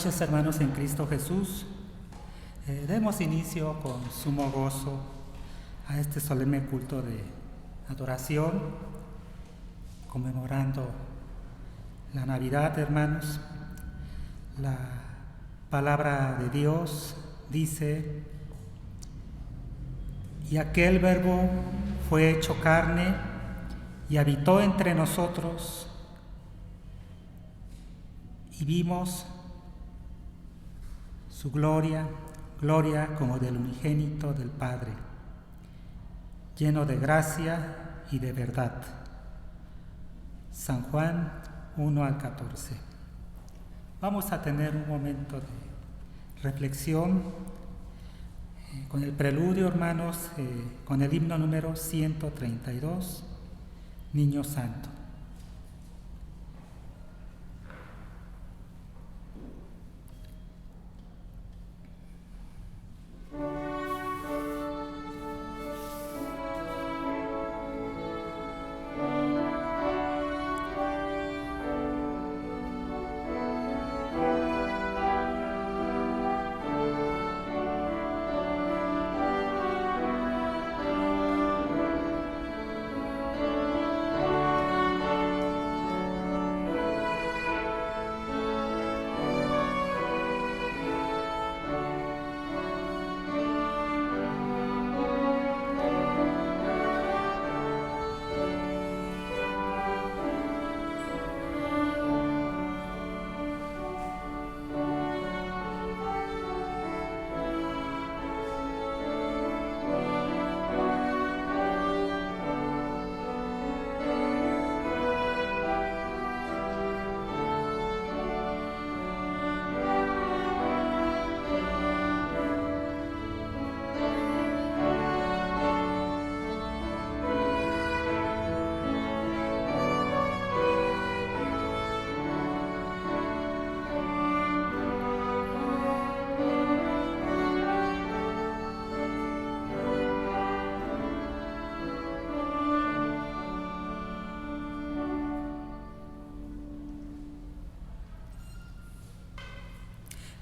noches, hermanos en Cristo Jesús. Demos inicio con sumo gozo a este solemne culto de adoración, conmemorando la Navidad, hermanos. La palabra de Dios dice: y aquel Verbo fue hecho carne y habitó entre nosotros, y vimos su gloria como del unigénito del Padre, lleno de gracia y de verdad. San Juan 1-14. Vamos a tener un momento de reflexión con el preludio, hermanos, con el himno número 132, Niño Santo.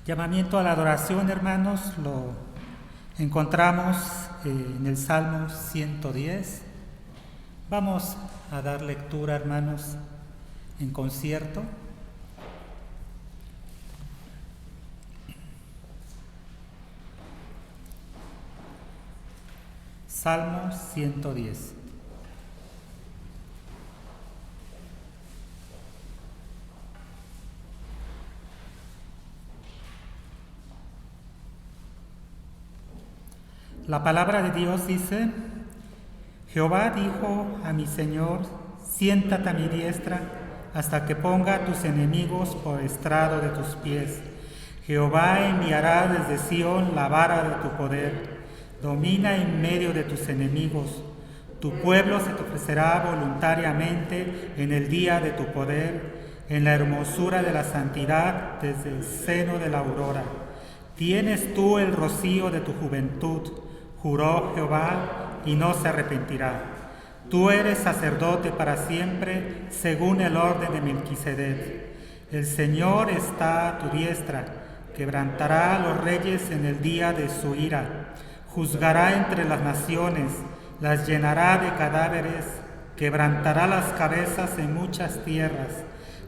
Llamamiento a la adoración, hermanos, lo encontramos en el Salmo 110. Vamos a dar lectura, hermanos, en concierto. Salmo 110. La palabra de Dios dice: Jehová dijo a mi Señor, siéntate a mi diestra hasta que ponga a tus enemigos por estrado de tus pies. Jehová enviará desde Sión la vara de tu poder. Domina en medio de tus enemigos. Tu pueblo se te ofrecerá voluntariamente en el día de tu poder, en la hermosura de la santidad desde el seno de la aurora. Tienes tú el rocío de tu juventud, juró Jehová, y no se arrepentirá. Tú eres sacerdote para siempre, según el orden de Melquisedec. El Señor está a tu diestra, quebrantará a los reyes en el día de su ira. Juzgará entre las naciones, las llenará de cadáveres, quebrantará las cabezas en muchas tierras.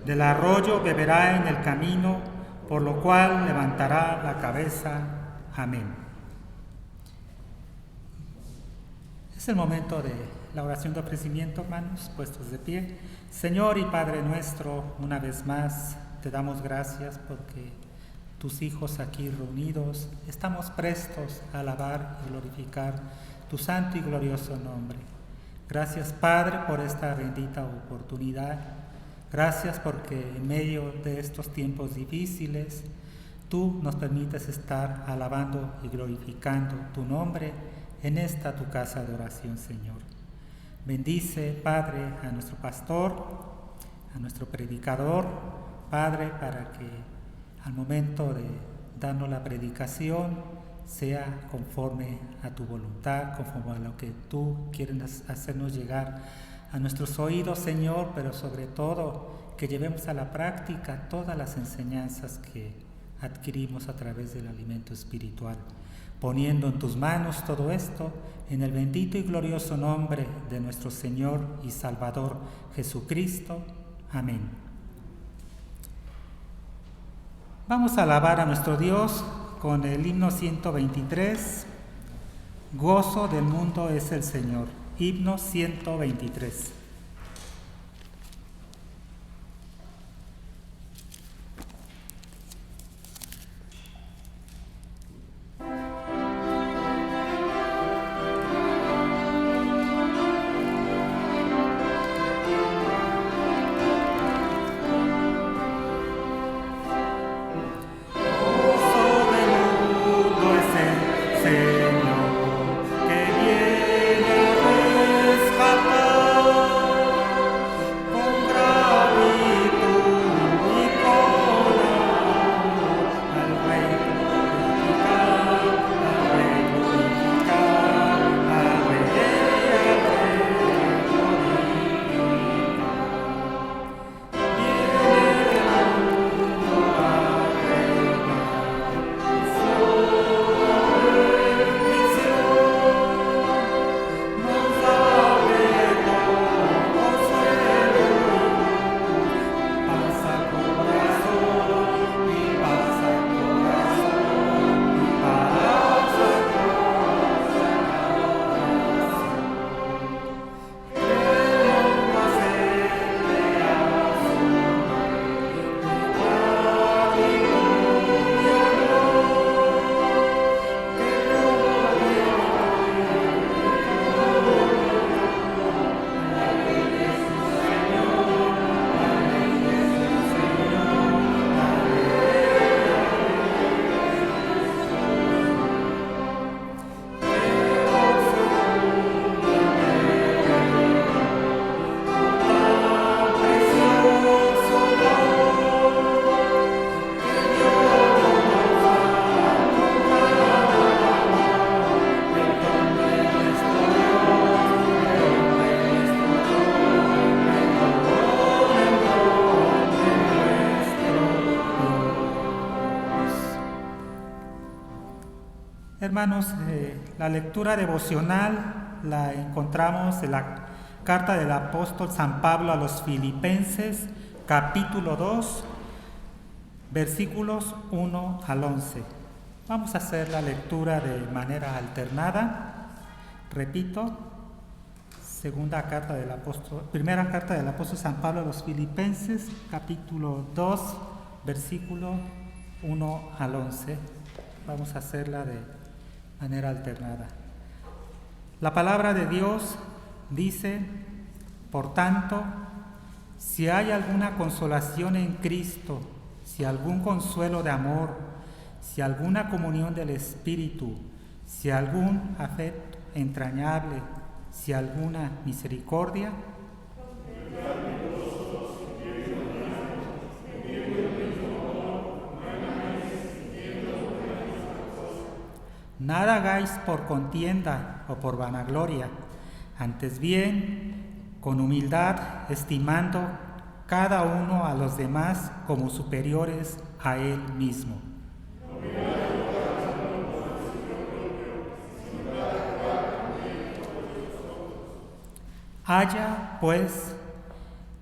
Del arroyo beberá en el camino, por lo cual levantará la cabeza. Amén. Es el momento de la oración de ofrecimiento, hermanos, puestos de pie. Señor y Padre nuestro, una vez más te damos gracias porque tus hijos aquí reunidos estamos prestos a alabar y glorificar tu santo y glorioso nombre. Gracias, Padre, por esta bendita oportunidad. Gracias porque en medio de estos tiempos difíciles tú nos permites estar alabando y glorificando tu nombre en esta tu casa de oración, Señor. Bendice, Padre, a nuestro pastor, a nuestro predicador, Padre, para que al momento de darnos la predicación sea conforme a tu voluntad, conforme a lo que tú quieres hacernos llegar a nuestros oídos, Señor, pero sobre todo que llevemos a la práctica todas las enseñanzas que adquirimos a través del alimento espiritual. Poniendo en tus manos todo esto, en el bendito y glorioso nombre de nuestro Señor y Salvador Jesucristo. Amén. Vamos a alabar a nuestro Dios con el himno 123. Gozo del mundo es el Señor. Himno 123. Hermanos, la lectura devocional la encontramos en la carta del apóstol San Pablo a los Filipenses, capítulo 2, versículos 1 al 11. Vamos a hacer la lectura de manera alternada. Repito, primera carta del apóstol San Pablo a los Filipenses, capítulo 2, versículo 1 al 11. Vamos a hacerla de manera alternada. La palabra de Dios dice: por tanto, si hay alguna consolación en Cristo, si algún consuelo de amor, si alguna comunión del Espíritu, si algún afecto entrañable, si alguna misericordia, nada hagáis por contienda o por vanagloria, antes bien, con humildad, estimando cada uno a los demás como superiores a él mismo. Haya, pues,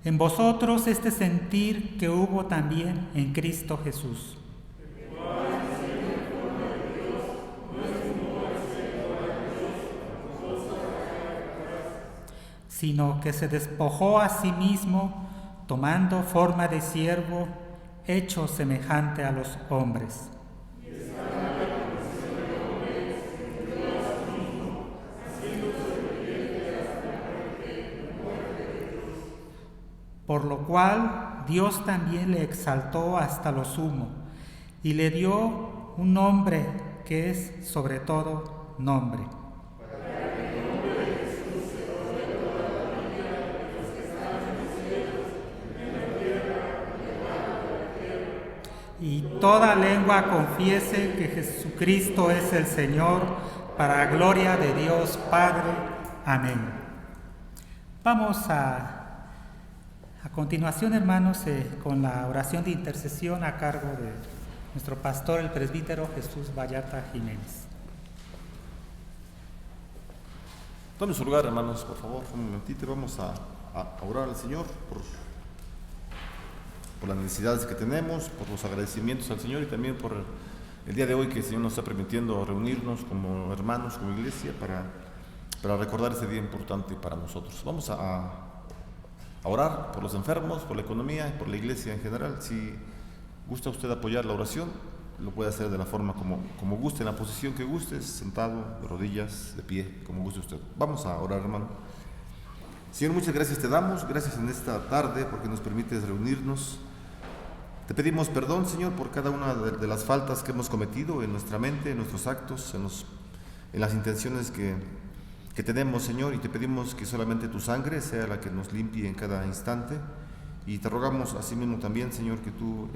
en vosotros este sentir que hubo también en Cristo Jesús, sino que se despojó a sí mismo, tomando forma de siervo, hecho semejante a los hombres. Por lo cual Dios también le exaltó hasta lo sumo, y le dio un nombre que es sobre todo nombre. Y toda lengua confiese que Jesucristo es el Señor, para gloria de Dios Padre. Amén. Vamos a continuación, hermanos, con la oración de intercesión a cargo nuestro pastor, el presbítero Jesús Vallarta Jiménez. Tomen su lugar, hermanos, por favor, un momentito. Vamos a orar al Señor por las necesidades que tenemos, por los agradecimientos al Señor y también por el día de hoy que el Señor nos está permitiendo reunirnos como hermanos, como iglesia, para recordar este día importante para nosotros. Vamos a orar por los enfermos, por la economía y por la iglesia en general. Si gusta usted apoyar la oración, lo puede hacer de la forma como guste, en la posición que guste, sentado, de rodillas, de pie, como guste usted. Vamos a orar, hermano. Señor, muchas gracias te damos, gracias en esta tarde porque nos permites reunirnos. Te pedimos perdón, Señor, por cada una de las faltas que hemos cometido en nuestra mente, en nuestros actos, en las intenciones que tenemos, Señor, y te pedimos que solamente tu sangre sea la que nos limpie en cada instante. Y te rogamos asimismo también, Señor, que tú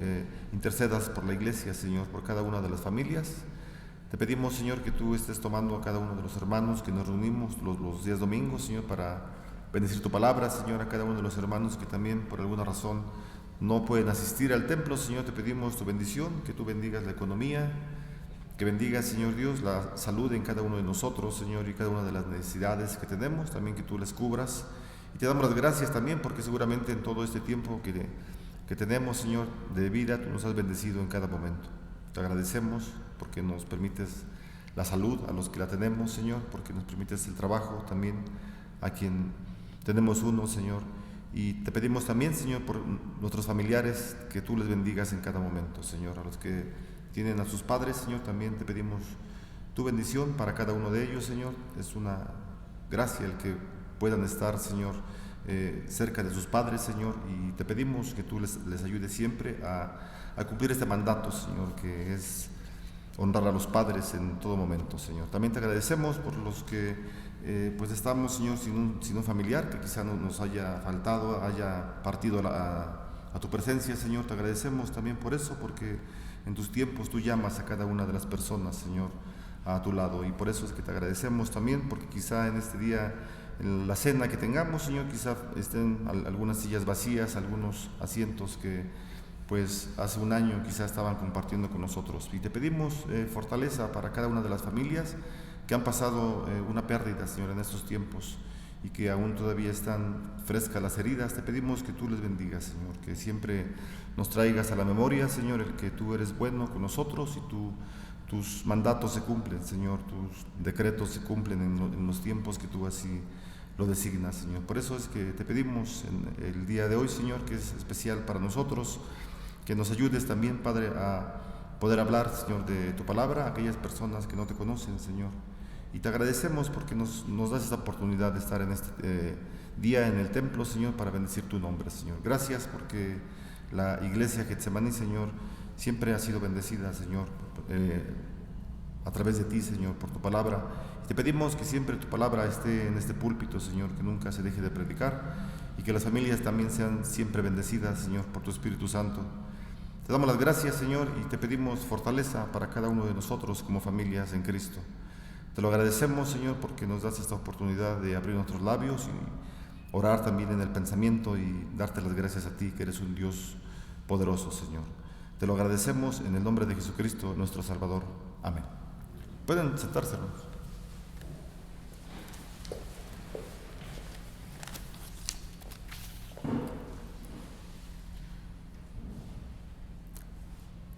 intercedas por la iglesia, Señor, por cada una de las familias. Te pedimos, Señor, que tú estés tomando a cada uno de los hermanos que nos reunimos los días domingos, Señor, para bendecir tu palabra, Señor, a cada uno de los hermanos que también por alguna razón no pueden asistir al templo. Señor, te pedimos tu bendición, que tú bendigas la economía, que bendigas, Señor Dios, la salud en cada uno de nosotros, Señor, y cada una de las necesidades que tenemos, también que tú las cubras. Y te damos las gracias también porque seguramente en todo este tiempo que tenemos, Señor, de vida, tú nos has bendecido en cada momento. Te agradecemos porque nos permites la salud a los que la tenemos, Señor, porque nos permites el trabajo también a quien tenemos uno, Señor. Y te pedimos también, Señor, por nuestros familiares, que tú les bendigas en cada momento, Señor. A los que tienen a sus padres, Señor, también te pedimos tu bendición para cada uno de ellos, Señor. Es una gracia el que puedan estar, Señor, cerca de sus padres, Señor, y te pedimos que tú les ayudes siempre a cumplir este mandato, Señor, que es honrar a los padres en todo momento, Señor. También te agradecemos por los que pues estamos, Señor, sin un familiar que quizá nos haya faltado, haya partido a tu presencia, Señor. Te agradecemos también por eso, porque en tus tiempos tú llamas a cada una de las personas, Señor, a tu lado, y por eso es que te agradecemos también, porque quizá en este día, en la cena que tengamos, Señor, quizá estén algunas sillas vacías, algunos asientos que pues hace un año quizá estaban compartiendo con nosotros, y te pedimos fortaleza para cada una de las familias que han pasado una pérdida, Señor, en estos tiempos y que aún todavía están frescas las heridas. Te pedimos que tú les bendigas, Señor, que siempre nos traigas a la memoria, Señor, el que tú eres bueno con nosotros y tus mandatos se cumplen, Señor, tus decretos se cumplen en los tiempos que tú así lo designas, Señor. Por eso es que te pedimos en el día de hoy, Señor, que es especial para nosotros, que nos ayudes también, Padre, a poder hablar, Señor, de tu palabra a aquellas personas que no te conocen, Señor. Y te agradecemos porque nos das esta oportunidad de estar en este día en el templo, Señor, para bendecir tu nombre, Señor. Gracias porque la iglesia Getsemaní, Señor, siempre ha sido bendecida, Señor, a través de ti, Señor, por tu palabra. Y te pedimos que siempre tu palabra esté en este púlpito, Señor, que nunca se deje de predicar y que las familias también sean siempre bendecidas, Señor, por tu Espíritu Santo. Te damos las gracias, Señor, y te pedimos fortaleza para cada uno de nosotros como familias en Cristo. Te lo agradecemos, Señor, porque nos das esta oportunidad de abrir nuestros labios y orar también en el pensamiento y darte las gracias a ti, que eres un Dios poderoso, Señor. Te lo agradecemos en el nombre de Jesucristo, nuestro Salvador. Amén. Pueden sentarse, hermanos.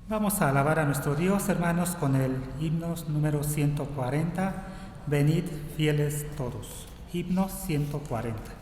Vamos a alabar a nuestro Dios, hermanos, con el himno número 140, Venid fieles todos. Himno 140.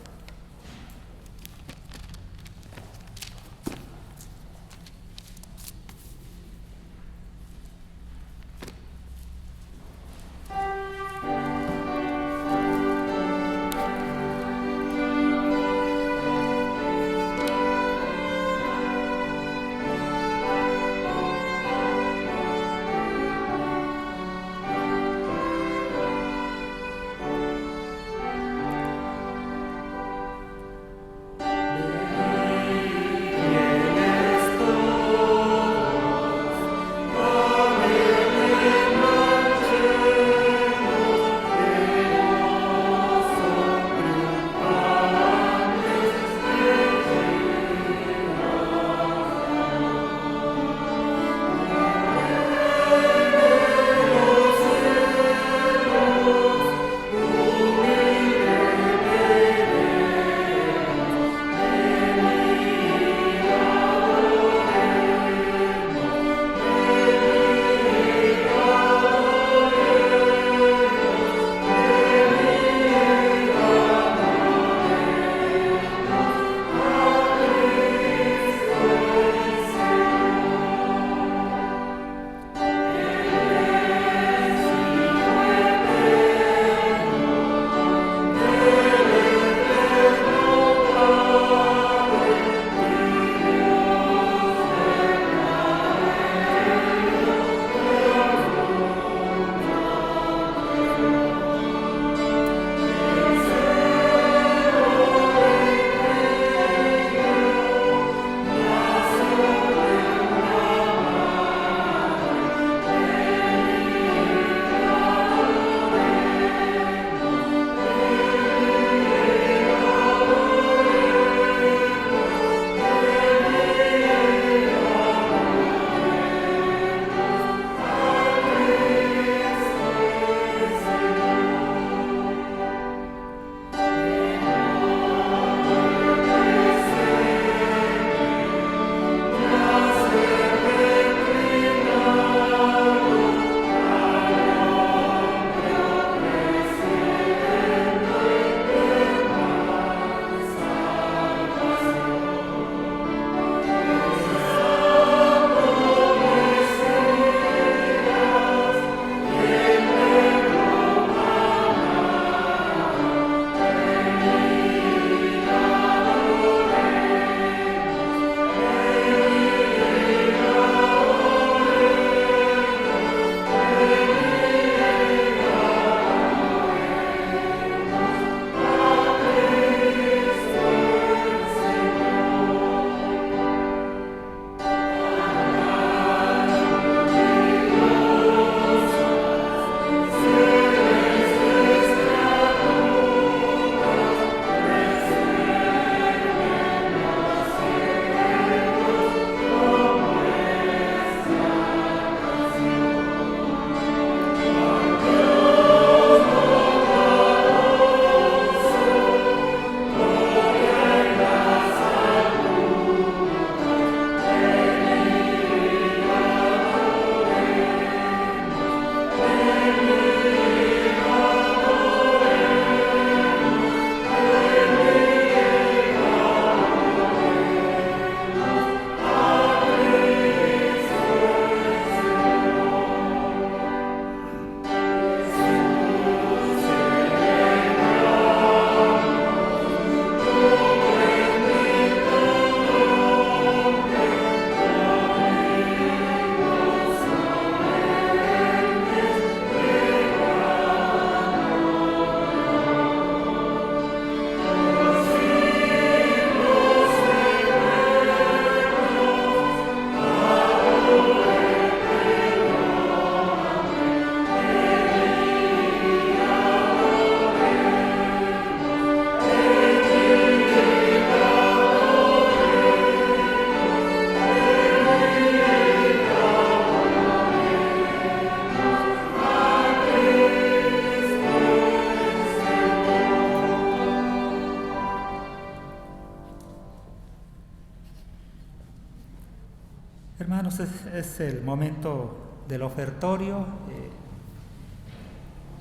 Hermanos, es el momento del ofertorio.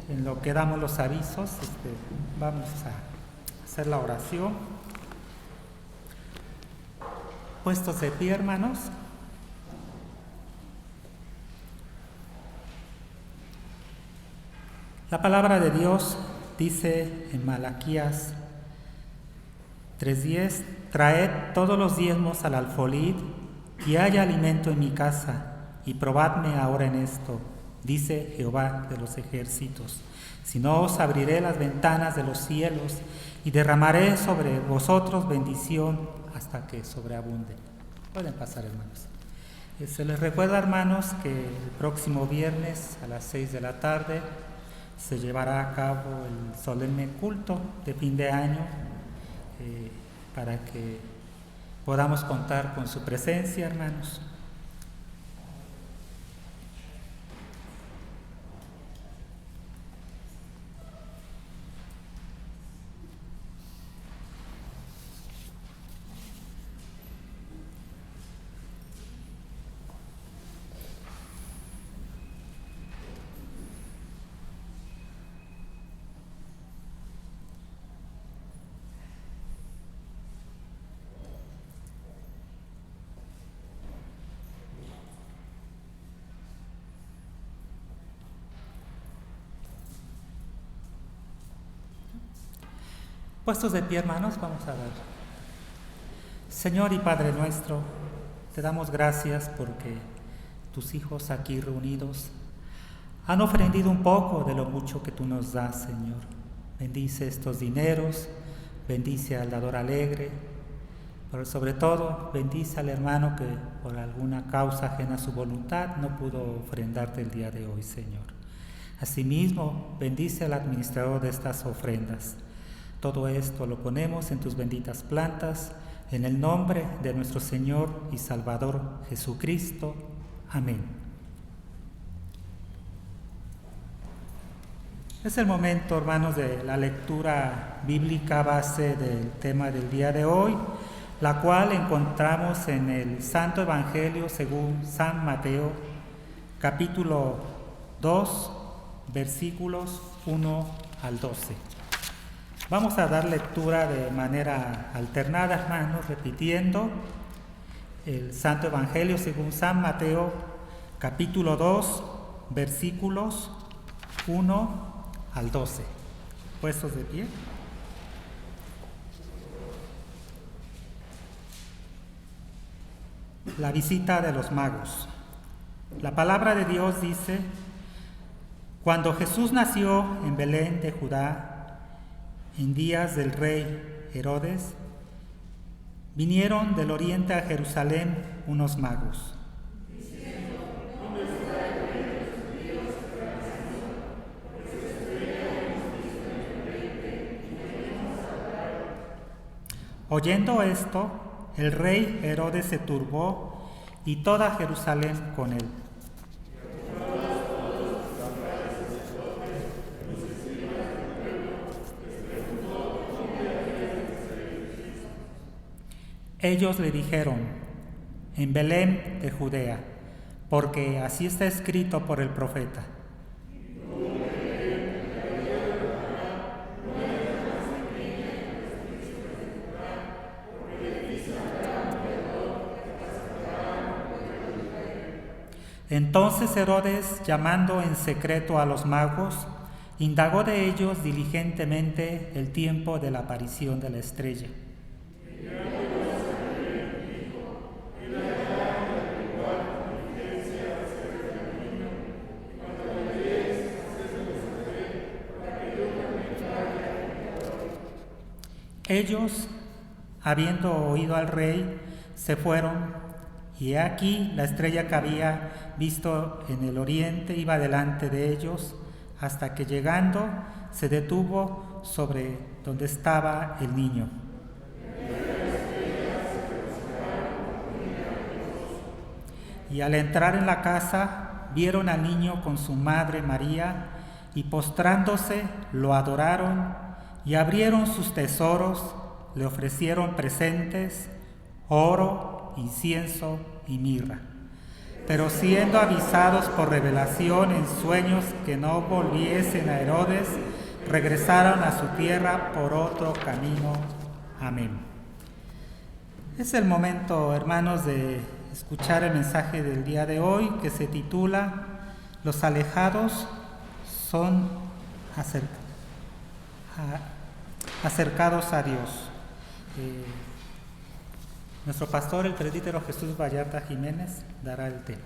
En lo que damos los avisos, vamos a hacer la oración. Puestos de pie, hermanos. La palabra de Dios dice en Malaquías 3:10: traed todos los diezmos al alfolí, y haya alimento en mi casa, y probadme ahora en esto, dice Jehová de los ejércitos. Si no, os abriré las ventanas de los cielos y derramaré sobre vosotros bendición hasta que sobreabunde. Pueden pasar, hermanos. Se les recuerda, hermanos, que el próximo viernes a las 6 de la tarde se llevará a cabo el solemne culto de fin de año, para que podamos contar con su presencia, hermanos. Puestos de pie, hermanos, vamos a ver. Señor y Padre nuestro, te damos gracias porque tus hijos aquí reunidos han ofrendido un poco de lo mucho que tú nos das, Señor. Bendice estos dineros, bendice al dador alegre, pero sobre todo bendice al hermano que por alguna causa ajena a su voluntad no pudo ofrendarte el día de hoy, Señor. Asimismo, bendice al administrador de estas ofrendas. Todo esto lo ponemos en tus benditas plantas, en el nombre de nuestro Señor y Salvador Jesucristo. Amén. Es el momento, hermanos, de la lectura bíblica base del tema del día de hoy, la cual encontramos en el Santo Evangelio según San Mateo, capítulo 2, versículos 1 al 12. Vamos a dar lectura de manera alternada, hermanos, repitiendo el Santo Evangelio según San Mateo, capítulo 2, versículos 1 al 12. Puestos de pie. La visita de los magos. La palabra de Dios dice: cuando Jesús nació en Belén de Judá, en días del rey Herodes, vinieron del oriente a Jerusalén unos magos. Oyendo esto, el rey Herodes se turbó y toda Jerusalén con él. Ellos le dijeron: en Belén de Judea, porque así está escrito por el profeta. Entonces Herodes, llamando en secreto a los magos, indagó de ellos diligentemente el tiempo de la aparición de la estrella. Ellos, habiendo oído al rey, se fueron, y he aquí la estrella que había visto en el oriente iba delante de ellos, hasta que llegando se detuvo sobre donde estaba el niño. Y al entrar en la casa, vieron al niño con su madre María, y postrándose lo adoraron, y abrieron sus tesoros, le ofrecieron presentes, oro, incienso y mirra. pero siendo avisados por revelación en sueños que no volviesen a Herodes, regresaron a su tierra por otro camino. Amén. Es el momento, hermanos, de escuchar el mensaje del día de hoy, que se titula Los alejados son acercados a Dios. Nuestro pastor, el presbítero Jesús Vallarta Jiménez, dará el tema.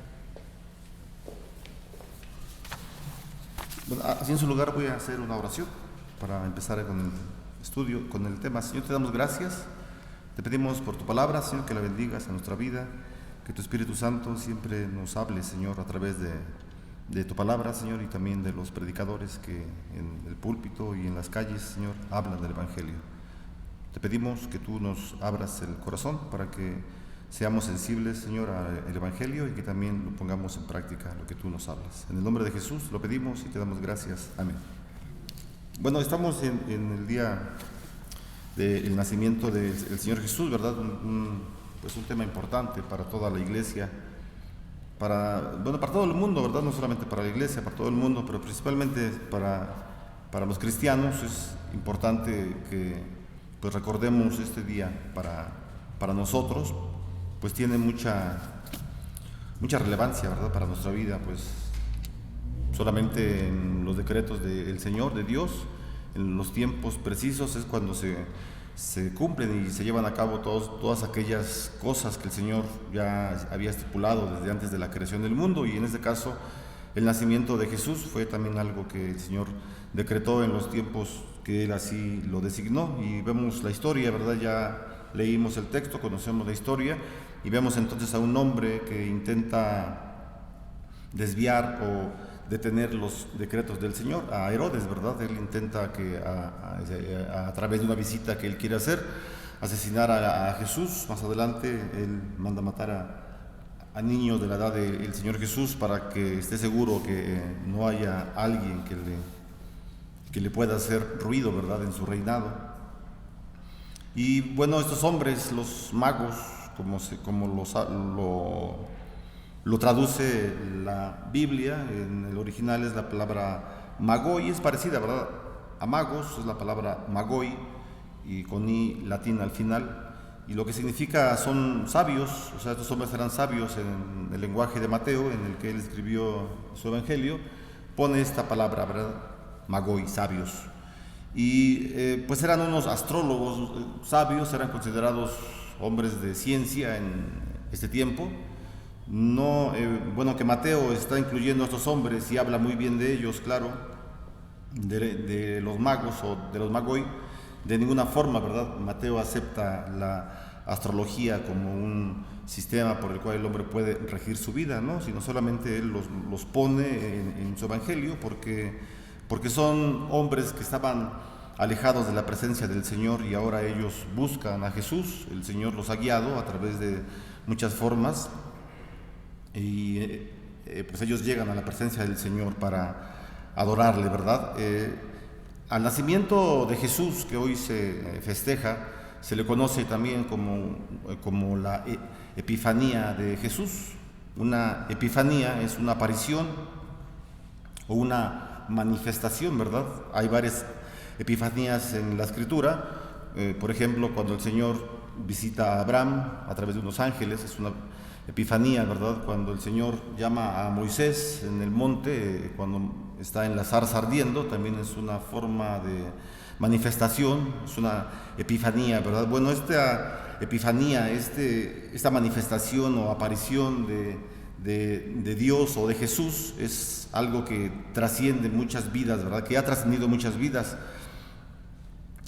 Bueno, así en su lugar voy a hacer una oración para empezar con el estudio, con el tema. Señor, te damos gracias, te pedimos por tu palabra, Señor, que la bendigas a nuestra vida, que tu Espíritu Santo siempre nos hable, Señor, a través de tu palabra, Señor, y también de los predicadores que en el púlpito y en las calles, Señor, hablan del Evangelio. Te pedimos que tú nos abras el corazón para que seamos sensibles, Señor, al Evangelio y que también lo pongamos en práctica, lo que tú nos hablas. En el nombre de Jesús lo pedimos y te damos gracias. Amén. Bueno, estamos en el día del nacimiento del Señor Jesús, ¿verdad? Un tema importante para toda la iglesia, para todo el mundo, ¿verdad? No solamente para la iglesia, para todo el mundo, pero principalmente para los cristianos es importante que pues recordemos este día para nosotros, pues tiene mucha relevancia, ¿verdad? Para nuestra vida, pues solamente en los decretos del Señor, de Dios, en los tiempos precisos es cuando se cumplen y se llevan a cabo todas aquellas cosas que el Señor ya había estipulado desde antes de la creación del mundo, y en este caso el nacimiento de Jesús fue también algo que el Señor decretó en los tiempos que Él así lo designó. Y vemos la historia, ¿verdad? Ya leímos el texto, conocemos la historia, y vemos entonces a un hombre que intenta desviar o detener los decretos del Señor, a Herodes, ¿verdad? Él intenta que a través de una visita que él quiere hacer, asesinar a Jesús. Más adelante él manda matar a niños de la edad del Señor Jesús para que esté seguro que no haya alguien que le pueda hacer ruido, ¿verdad?, en su reinado. Y bueno, estos hombres, los magos, como lo traduce la Biblia, en el original es la palabra magoi, es parecida, ¿verdad?, a magos, es la palabra magoi, y con i latina al final, y lo que significa son sabios. O sea, estos hombres eran sabios en el lenguaje de Mateo, en el que él escribió su evangelio, pone esta palabra, ¿verdad?, magoi, sabios. Y pues eran unos astrólogos sabios, eran considerados hombres de ciencia en este tiempo. No, bueno, que Mateo está incluyendo a estos hombres y habla muy bien de ellos, claro, de los magos o de los magoi. De ninguna forma, ¿verdad?, Mateo acepta la astrología como un sistema por el cual el hombre puede regir su vida, ¿no? Sino solamente él los pone en su evangelio porque son hombres que estaban alejados de la presencia del Señor y ahora ellos buscan a Jesús. El Señor los ha guiado a través de muchas formas y pues ellos llegan a la presencia del Señor para adorarle, ¿verdad? Al nacimiento de Jesús, que hoy se festeja, se le conoce también como la Epifanía de Jesús. Una epifanía es una aparición o una manifestación, ¿verdad? Hay varias epifanías en la Escritura. Por ejemplo, cuando el Señor visita a Abraham a través de unos ángeles, es una epifanía, ¿verdad? Cuando el Señor llama a Moisés en el monte, cuando está en la zarza ardiendo, también es una forma de manifestación, es una epifanía, ¿verdad? Bueno, esta epifanía, esta manifestación o aparición de Dios o de Jesús es algo que trasciende muchas vidas, ¿verdad?, que ha trascendido muchas vidas.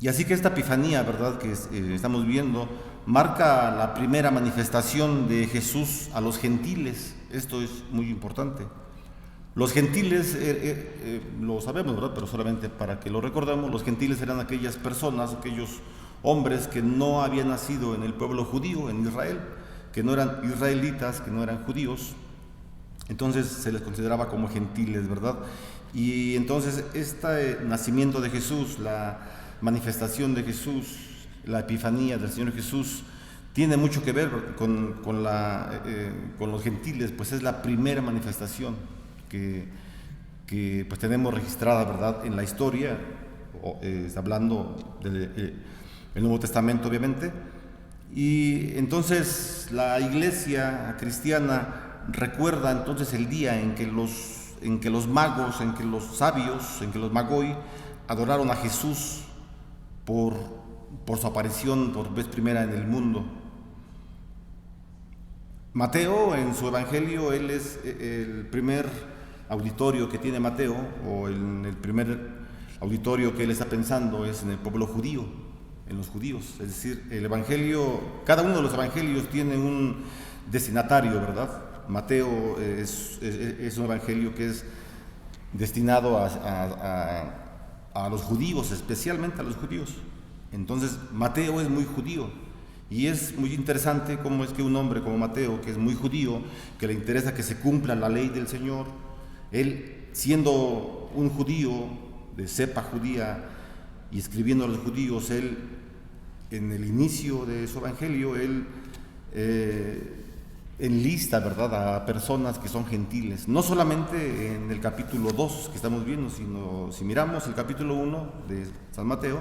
Y así que esta epifanía, ¿verdad?, que estamos viendo, marca la primera manifestación de Jesús a los gentiles. Esto es muy importante. Los gentiles, lo sabemos, ¿verdad?, pero solamente para que lo recordemos, los gentiles eran aquellas personas, aquellos hombres que no habían nacido en el pueblo judío, en Israel, que no eran israelitas, que no eran judíos. Entonces se les consideraba como gentiles, ¿verdad? Y entonces este nacimiento de Jesús, la manifestación de Jesús, la epifanía del Señor Jesús, tiene mucho que ver con los gentiles, pues es la primera manifestación que pues tenemos registrada, ¿verdad?, en la historia, hablando del Nuevo Testamento, obviamente. Y entonces la iglesia cristiana recuerda entonces el día en que los magos, en que los sabios, en que los magoi adoraron a Jesús por su aparición por vez primera en el mundo. Mateo, en su evangelio, él es el primer auditorio que tiene Mateo, o el primer auditorio que él está pensando es en el pueblo judío, en los judíos. Es decir, el evangelio, cada uno de los evangelios tiene un destinatario, ¿verdad? Mateo es un evangelio que es destinado a los judíos, especialmente a los judíos. Entonces, Mateo es muy judío. Y es muy interesante cómo es que un hombre como Mateo, que es muy judío, que le interesa que se cumpla la ley del Señor, él, siendo un judío de cepa judía y escribiendo a los judíos, él, en el inicio de su evangelio, él enlista, ¿verdad?, a personas que son gentiles. No solamente en el capítulo 2 que estamos viendo, sino si miramos el capítulo 1 de San Mateo,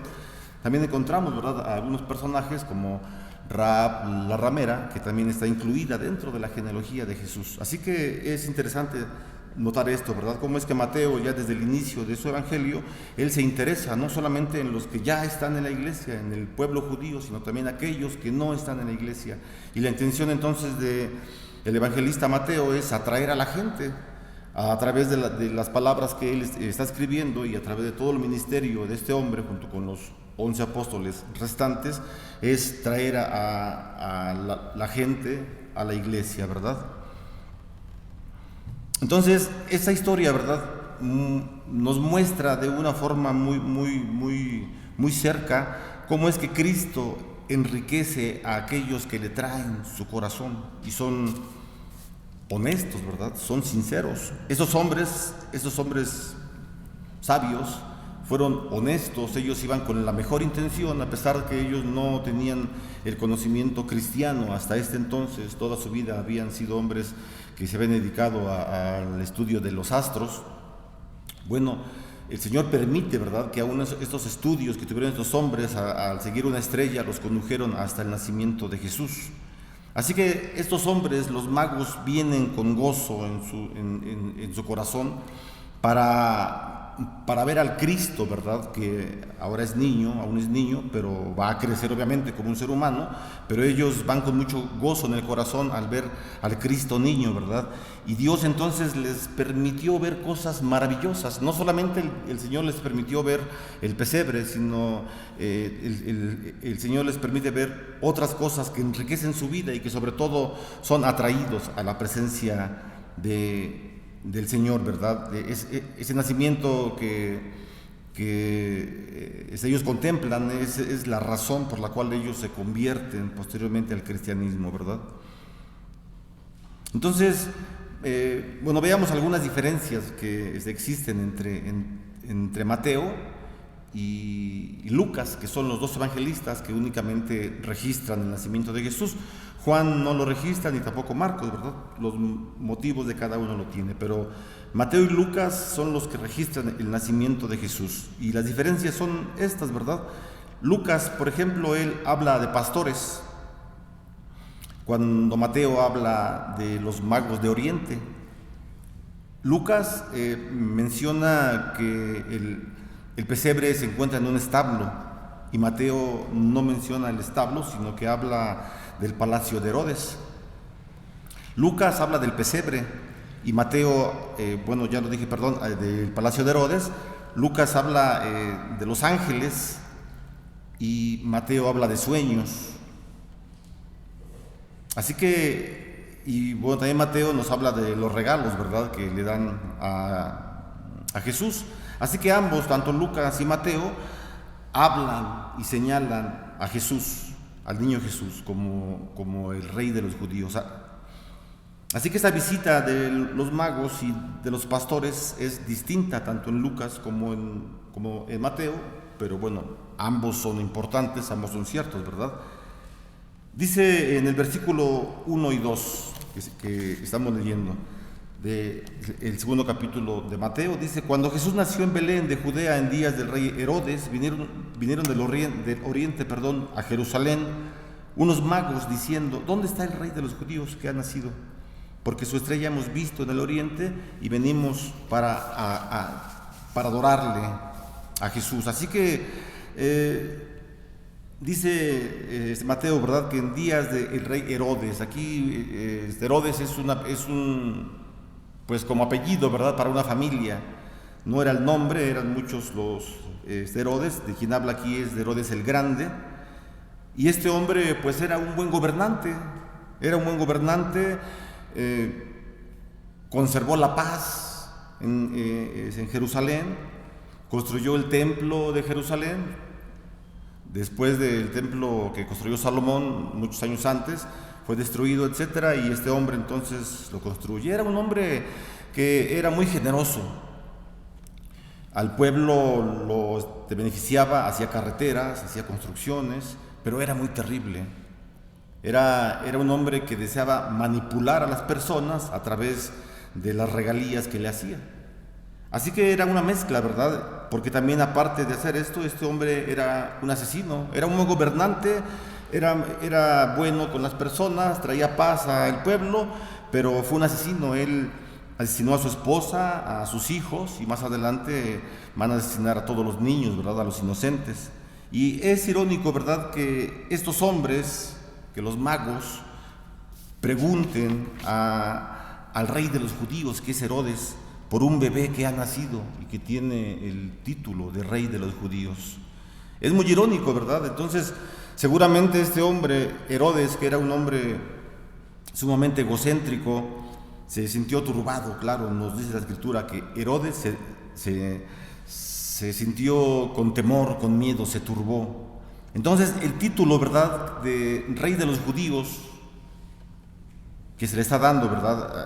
también encontramos, ¿verdad?, a algunos personajes como Rahab la ramera, que también está incluida dentro de la genealogía de Jesús. Así que es interesante notar esto, ¿verdad? Cómo es que Mateo, ya desde el igual de su evangelio, él se interesa no solamente en los que ya están en la iglesia, en el pueblo judío, sino también aquellos que no están en la iglesia. Y la intención entonces del evangelista Mateo es atraer a la gente a través de las palabras que él está escribiendo, y a través de todo el ministerio de este hombre junto con los 11 apóstoles restantes, es traer a la gente a la iglesia, ¿verdad? Entonces, esa historia, ¿verdad?, nos muestra de una forma muy cerca cómo es que Cristo enriquece a aquellos que le traen su corazón y son honestos, ¿verdad? Son sinceros. Esos hombres sabios fueron honestos, ellos iban con la mejor intención, a pesar de que ellos no tenían el conocimiento cristiano hasta este entonces. Toda su vida habían sido hombres que se habían dedicado al estudio de los astros. Bueno, el Señor permite, ¿verdad?, que aún estos estudios que tuvieron estos hombres al seguir una estrella los condujeron hasta el nacimiento de Jesús. Así que estos hombres, los magos, vienen con gozo en su corazón para ver al Cristo, ¿verdad?, que ahora es niño, aún es niño, pero va a crecer obviamente como un ser humano, pero ellos van con mucho gozo en el corazón al ver al Cristo niño, ¿verdad? Y Dios entonces les permitió ver cosas maravillosas. No solamente el Señor les permitió ver el pesebre, sino el Señor les permite ver otras cosas que enriquecen su vida y que sobre todo son atraídos a la presencia del Señor, ¿verdad? Ese nacimiento que ellos contemplan es la razón por la cual ellos se convierten posteriormente al cristianismo, ¿verdad? Entonces, bueno, veamos algunas diferencias que existen entre Mateo y Lucas, que son los dos evangelistas que únicamente registran el nacimiento de Jesús. Juan no lo registra, ni tampoco Marcos, ¿verdad? Los motivos de cada uno lo tiene, pero Mateo y Lucas son los que registran el nacimiento de Jesús. Y las diferencias son estas, ¿verdad? Lucas, por ejemplo, él habla de pastores, cuando Mateo habla de los magos de Oriente. Lucas menciona que el pesebre se encuentra en un establo, y Mateo no menciona el establo, sino que habla del palacio de Herodes. Lucas habla del pesebre y Mateo, bueno, ya lo dije, perdón, del palacio de Herodes. Lucas habla de los ángeles y Mateo habla de sueños. Así que, y bueno, también Mateo nos habla de los regalos, ¿verdad?, que le dan a Jesús. Así que ambos, tanto Lucas y Mateo, hablan y señalan a Jesús, al niño Jesús, como el rey de los judíos. Así que esta visita de los magos y de los pastores es distinta tanto en Lucas como en Mateo, pero bueno, ambos son importantes, ambos son ciertos, ¿verdad? Dice en el versículo 1 y 2 que estamos leyendo, del segundo capítulo de Mateo, dice: cuando Jesús nació en Belén de Judea en días del rey Herodes, vinieron del oriente, a Jerusalén unos magos diciendo: ¿dónde está el rey de los judíos que ha nacido? Porque su estrella hemos visto en el oriente y venimos para adorarle a Jesús. Así que dice Mateo, ¿verdad?, que en días del rey Herodes, aquí Herodes es un pues como apellido, ¿verdad?, para una familia. No era el nombre, eran muchos los Herodes. De quien habla aquí es de Herodes el Grande. Y este hombre pues era un buen gobernante, conservó la paz en Jerusalén, construyó el templo de Jerusalén, después del templo que construyó Salomón muchos años antes, fue destruido, etcétera, y este hombre entonces lo construye. Era un hombre que era muy generoso, al pueblo lo beneficiaba, hacía carreteras, hacía construcciones, pero era muy terrible. Era un hombre que deseaba manipular a las personas a través de las regalías que le hacía. Así que era una mezcla, ¿verdad? Porque también, aparte de hacer esto, este hombre era un asesino, era un buen gobernante, era bueno con las personas, traía paz al pueblo, pero fue un asesino. Él asesinó a su esposa, a sus hijos, y más adelante van a asesinar a todos los niños, ¿verdad?, a los inocentes. Y es irónico, ¿verdad?, que estos hombres, que los magos, pregunten al rey de los judíos, que es Herodes, por un bebé que ha nacido y que tiene el título de rey de los judíos. Es muy irónico, ¿verdad? Entonces, seguramente este hombre, Herodes, que era un hombre sumamente egocéntrico, se sintió turbado. Claro, nos dice la Escritura que Herodes se sintió con temor, con miedo, se turbó. Entonces, el título, ¿verdad?, de rey de los judíos, que se le está dando, ¿verdad?,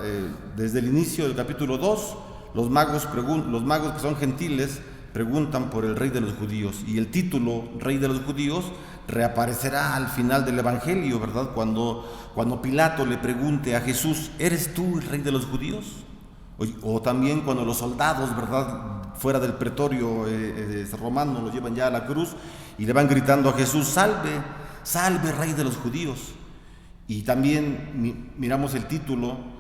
desde el inicio del capítulo 2, los magos que son gentiles preguntan por el rey de los judíos, y el título rey de los judíos reaparecerá al final del evangelio, ¿verdad?, cuando Pilato le pregunte a Jesús: ¿eres tú el rey de los judíos? O también cuando los soldados, ¿verdad?, fuera del pretorio romano, lo llevan ya a la cruz y le van gritando a Jesús: salve, salve, rey de los judíos. Y también miramos el título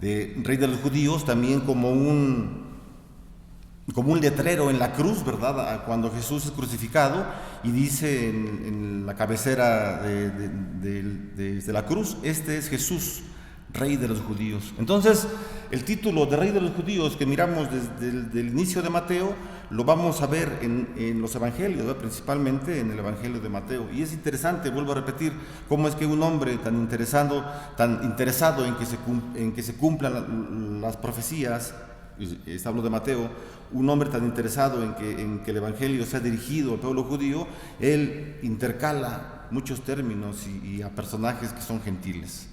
de rey de los judíos también como un letrero en la cruz, ¿verdad?, cuando Jesús es crucificado, y dice en la cabecera de la cruz: este es Jesús, rey de los judíos. Entonces, el título de rey de los judíos que miramos desde el inicio de Mateo, lo vamos a ver en los evangelios, ¿verdad?, principalmente en el evangelio de Mateo. Y es interesante, vuelvo a repetir, cómo es que un hombre tan interesado en que se cumplan las profecías, hablo de Mateo, un hombre tan interesado en que el evangelio sea dirigido al pueblo judío, él intercala muchos términos y a personajes que son gentiles.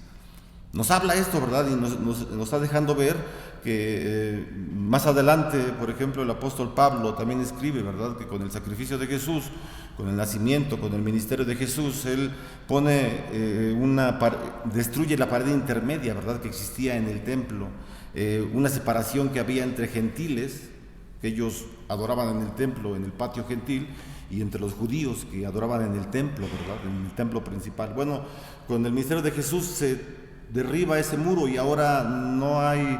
Nos habla esto, ¿verdad?, y nos está dejando ver que más adelante, por ejemplo, el apóstol Pablo también escribe, ¿verdad?, que con el sacrificio de Jesús, con el nacimiento, con el ministerio de Jesús, él destruye la pared intermedia, ¿verdad?, que existía en el templo, una separación que había entre gentiles, que ellos adoraban en el templo, en el patio gentil, y entre los judíos que adoraban en el templo, ¿verdad?, en el templo principal. Bueno, con el ministerio de Jesús se derriba ese muro y ahora no hay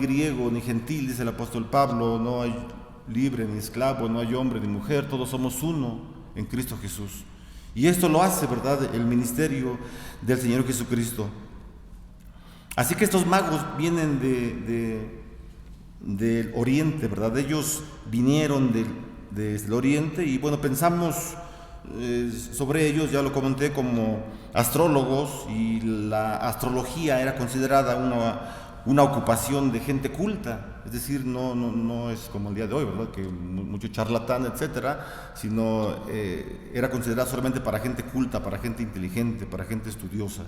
griego ni gentil, dice el apóstol Pablo, no hay libre ni esclavo, no hay hombre ni mujer, todos somos uno en Cristo Jesús. Y esto lo hace, ¿verdad?, el ministerio del Señor Jesucristo. Así que estos magos vienen del oriente, ¿verdad? Ellos vinieron desde el oriente, y bueno, pensamos sobre ellos, ya lo comenté, como astrólogos, y la astrología era considerada una ocupación de gente culta, es decir, no es como el día de hoy, ¿verdad?, que mucho charlatán, etcétera, sino era considerada solamente para gente culta, para gente inteligente, para gente estudiosa.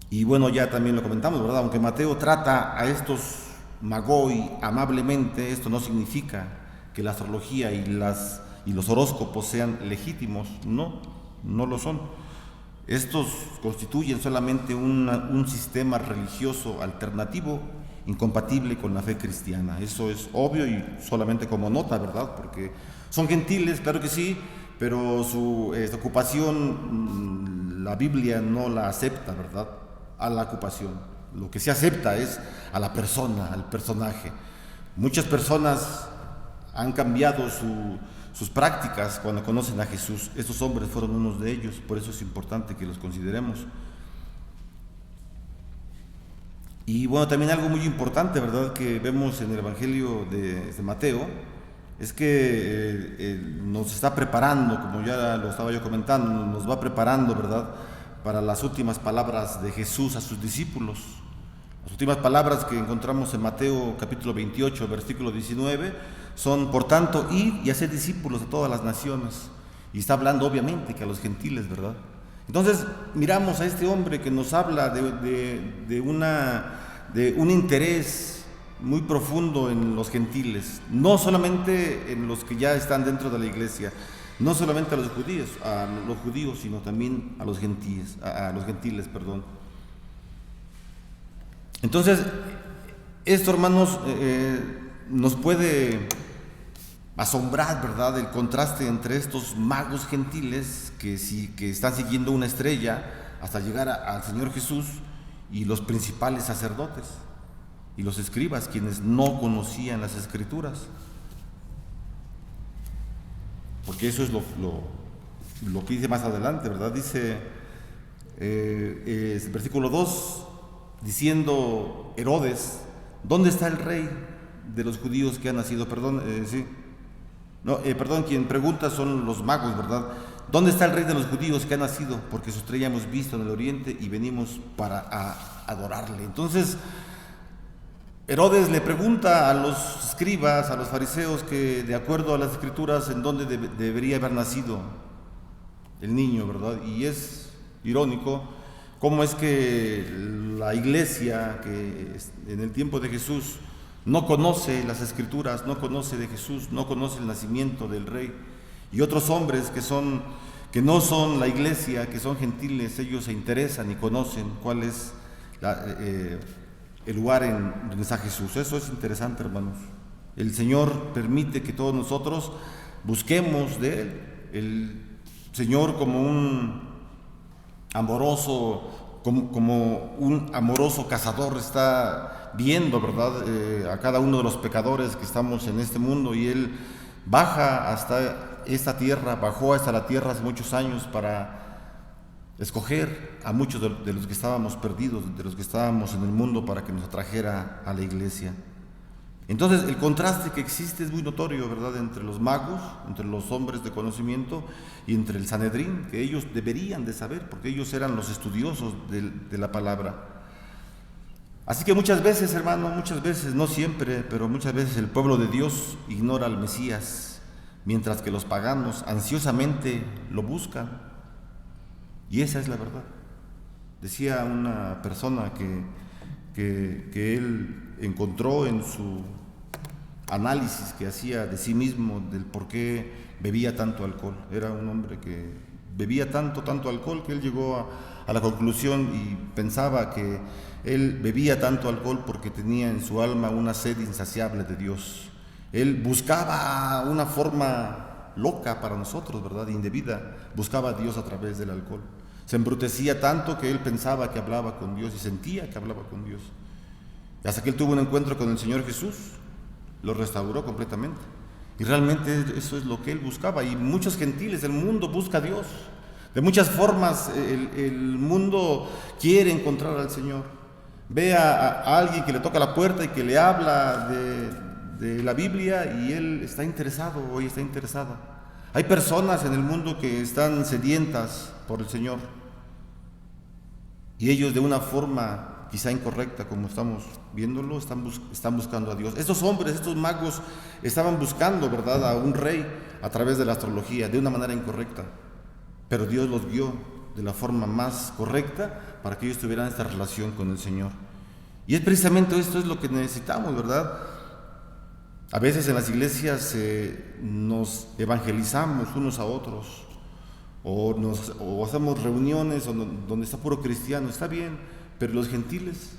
Y bueno, ya también lo comentamos, ¿verdad?, aunque Mateo trata a estos magoi amablemente, esto no significa que la astrología y los horóscopos sean legítimos, no. no lo son. Estos constituyen solamente un sistema religioso alternativo, incompatible con la fe cristiana. Eso es obvio y solamente como nota, ¿verdad? Porque son gentiles, claro que sí, pero su ocupación, la Biblia no la acepta, ¿verdad? A la ocupación. Lo que se acepta es a la persona, al personaje. Muchas personas han cambiado sus prácticas cuando conocen a Jesús. Estos hombres fueron unos de ellos, por eso es importante que los consideremos. Y bueno, también algo muy importante, ¿verdad?, que vemos en el Evangelio de Mateo, es que nos está preparando, como ya lo estaba yo comentando, nos va preparando, ¿verdad?, para las últimas palabras de Jesús a sus discípulos. Las últimas palabras que encontramos en Mateo capítulo 28, versículo 19, son: por tanto, id y haced discípulos de todas las naciones. Y está hablando obviamente que a los gentiles, ¿verdad? Entonces miramos a este hombre que nos habla de un interés muy profundo en los gentiles, no solamente en los que ya están dentro de la iglesia, no solamente a los judíos, sino también a los gentiles, Entonces, esto, hermanos, nos puede asombrar, ¿verdad?, el contraste entre estos magos gentiles que están siguiendo una estrella hasta llegar al Señor Jesús, y los principales sacerdotes y los escribas, quienes no conocían las Escrituras. Porque eso es lo que dice más adelante, ¿verdad? Dice el versículo 2, diciendo Herodes: ¿dónde está el rey de los judíos que ha nacido? Quien pregunta son los magos, ¿verdad? ¿Dónde está el rey de los judíos que ha nacido? Porque su estrella hemos visto en el oriente y venimos para adorarle. Entonces, Herodes le pregunta a los escribas, a los fariseos, que de acuerdo a las Escrituras, en dónde debería haber nacido el niño, ¿verdad? Y es irónico cómo es que la iglesia, que en el tiempo de Jesús no conoce las Escrituras, no conoce de Jesús, no conoce el nacimiento del rey, y otros hombres que no son la iglesia, que son gentiles, ellos se interesan y conocen cuál es el lugar en donde está Jesús. Eso es interesante, hermanos. El Señor permite que todos nosotros busquemos de Él. El Señor, como un amoroso cazador, está viendo, ¿verdad?, a cada uno de los pecadores que estamos en este mundo, y Él baja hasta esta tierra, bajó hasta la tierra hace muchos años para escoger a muchos de los que estábamos perdidos, de los que estábamos en el mundo, para que nos atrajera a la iglesia. Entonces, el contraste que existe es muy notorio, ¿verdad?, entre los magos, entre los hombres de conocimiento, y entre el Sanedrín, que ellos deberían de saber, porque ellos eran los estudiosos de la palabra. Así que muchas veces, hermano, no siempre, pero muchas veces el pueblo de Dios ignora al Mesías, mientras que los paganos ansiosamente lo buscan. Y esa es la verdad. Decía una persona que él encontró en su análisis que hacía de sí mismo, del por qué bebía tanto alcohol. Era un hombre que bebía tanto alcohol, que él llegó a la conclusión y pensaba que él bebía tanto alcohol porque tenía en su alma una sed insaciable de Dios. Él buscaba una forma loca para nosotros, ¿verdad?, indebida. Buscaba a Dios a través del alcohol. Se embrutecía tanto que él pensaba que hablaba con Dios y sentía que hablaba con Dios. Hasta que él tuvo un encuentro con el Señor Jesús, lo restauró completamente. Y realmente eso es lo que él buscaba. Y muchos gentiles, el mundo busca a Dios. De muchas formas el mundo quiere encontrar al Señor. Ve a alguien que le toca la puerta y que le habla de la Biblia, y él está interesado o ella está interesada. Hay personas en el mundo que están sedientas por el Señor, y ellos, de una forma quizá incorrecta, como estamos viéndolo, están buscando a Dios. Estos hombres, estos magos, estaban buscando, ¿verdad?, a un rey a través de la astrología, de una manera incorrecta, pero Dios los guió de la forma más correcta para que ellos tuvieran esta relación con el Señor. Y es precisamente esto es lo que necesitamos, ¿verdad? A veces en las iglesias nos evangelizamos unos a otros, o hacemos reuniones donde está puro cristiano, está bien, pero los gentiles,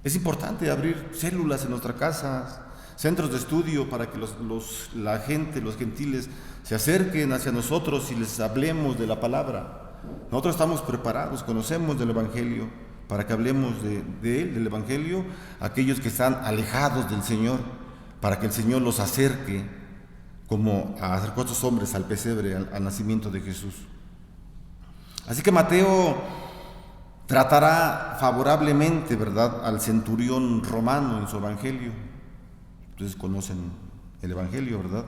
es importante abrir células en nuestra casa, centros de estudio para que la gente, los gentiles, se acerquen hacia nosotros y les hablemos de la palabra. Nosotros estamos preparados, conocemos del Evangelio, para que hablemos de él, del Evangelio, a aquellos que están alejados del Señor, para que el Señor los acerque, como acercó a estos hombres al pesebre, al nacimiento de Jesús. Así que Mateo tratará favorablemente, ¿verdad?, al centurión romano en su Evangelio. Ustedes conocen el Evangelio, ¿verdad?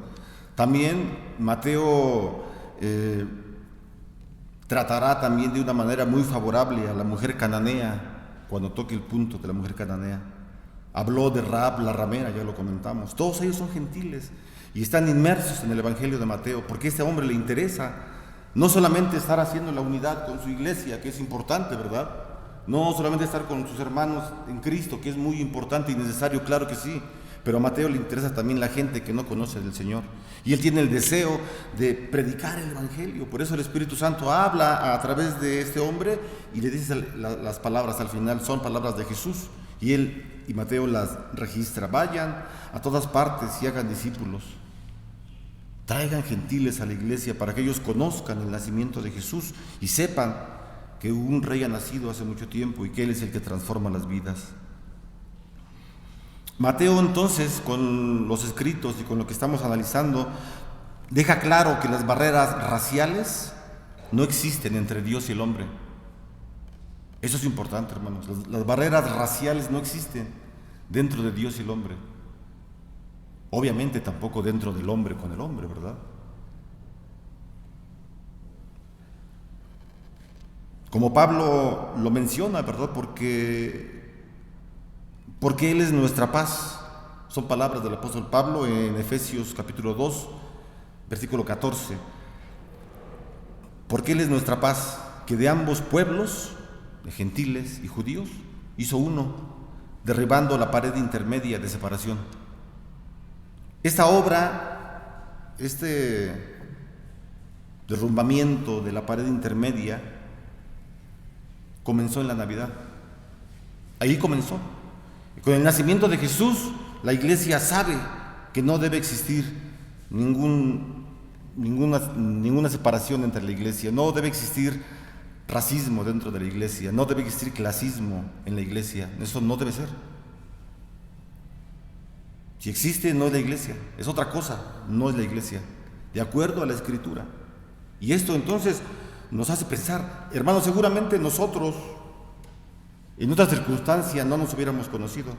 También Mateo tratará también de una manera muy favorable a la mujer cananea, cuando toque el punto de la mujer cananea. Habló de Rahab la ramera, ya lo comentamos. Todos ellos son gentiles y están inmersos en el Evangelio de Mateo, porque a este hombre le interesa no solamente estar haciendo la unidad con su iglesia, que es importante, ¿verdad? No solamente estar con sus hermanos en Cristo, que es muy importante y necesario, claro que sí, pero a Mateo le interesa también la gente que no conoce del Señor. Y él tiene el deseo de predicar el Evangelio. Por eso el Espíritu Santo habla a través de este hombre y le dice las palabras al final, son palabras de Jesús. Y Mateo las registra. Vayan a todas partes y hagan discípulos. Traigan gentiles a la iglesia para que ellos conozcan el nacimiento de Jesús y sepan que un rey ha nacido hace mucho tiempo y que Él es el que transforma las vidas. Mateo entonces, con los escritos y con lo que estamos analizando, deja claro que las barreras raciales no existen entre Dios y el hombre. Eso es importante, hermanos. Las barreras raciales no existen dentro de Dios y el hombre. Obviamente tampoco dentro del hombre con el hombre, ¿verdad? Como Pablo lo menciona, ¿verdad? Porque Él es nuestra paz. Son palabras del apóstol Pablo en Efesios capítulo 2, versículo 14. Porque Él es nuestra paz, que de ambos pueblos, de gentiles y judíos, hizo uno, derribando la pared intermedia de separación. Esta obra, este derrumbamiento de la pared intermedia, comenzó en la Navidad. Ahí comenzó. Con el nacimiento de Jesús, la iglesia sabe que no debe existir ninguna separación entre la iglesia, no debe existir racismo dentro de la iglesia, no debe existir clasismo en la iglesia, eso no debe ser. Si existe, no es la iglesia, es otra cosa, no es la iglesia, de acuerdo a la Escritura. Y esto entonces nos hace pensar, hermanos, seguramente nosotros en otras circunstancias no nos hubiéramos conocido,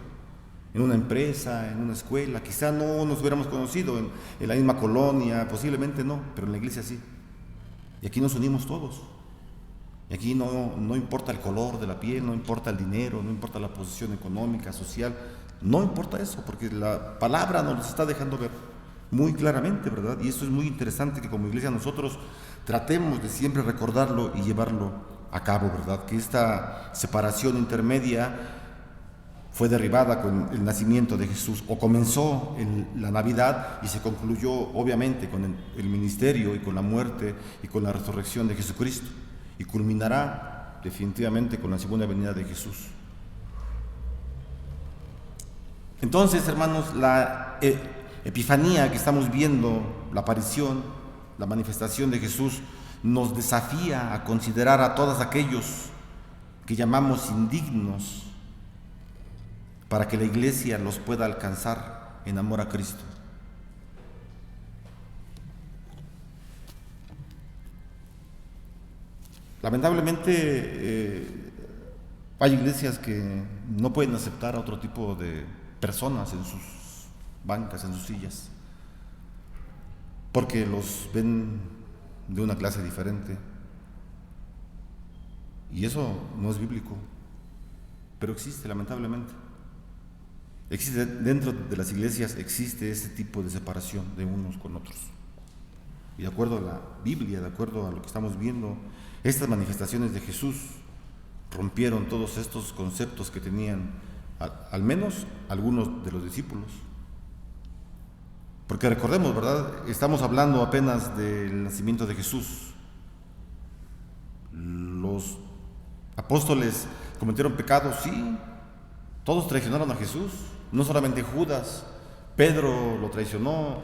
en una empresa, en una escuela, quizá no nos hubiéramos conocido en la misma colonia, posiblemente no, pero en la iglesia sí. Y aquí nos unimos todos. Y aquí no importa el color de la piel, no importa el dinero, no importa la posición económica, social, no importa eso, porque la palabra nos lo está dejando ver muy claramente, ¿verdad? Y eso es muy interesante que como iglesia nosotros tratemos de siempre recordarlo y llevarlo a cabo, ¿verdad? Que esta separación intermedia fue derribada con el nacimiento de Jesús, o comenzó en la Navidad y se concluyó obviamente con el ministerio y con la muerte y con la resurrección de Jesucristo, y culminará definitivamente con la segunda venida de Jesús. Entonces, hermanos, la Epifanía que estamos viendo, la aparición, la manifestación de Jesús, nos desafía a considerar a todos aquellos que llamamos indignos para que la iglesia los pueda alcanzar en amor a Cristo. Lamentablemente hay iglesias que no pueden aceptar a otro tipo de personas en sus bancas, en sus sillas, porque los ven de una clase diferente, y eso no es bíblico, pero existe, lamentablemente. Existe dentro de las iglesias, existe ese tipo de separación de unos con otros. Y de acuerdo a la Biblia, de acuerdo a lo que estamos viendo, estas manifestaciones de Jesús rompieron todos estos conceptos que tenían al menos algunos de los discípulos. Porque recordemos, ¿verdad? Estamos hablando apenas del nacimiento de Jesús, Los apóstoles cometieron pecados, sí. Todos traicionaron a Jesús, no solamente Judas. Pedro lo traicionó,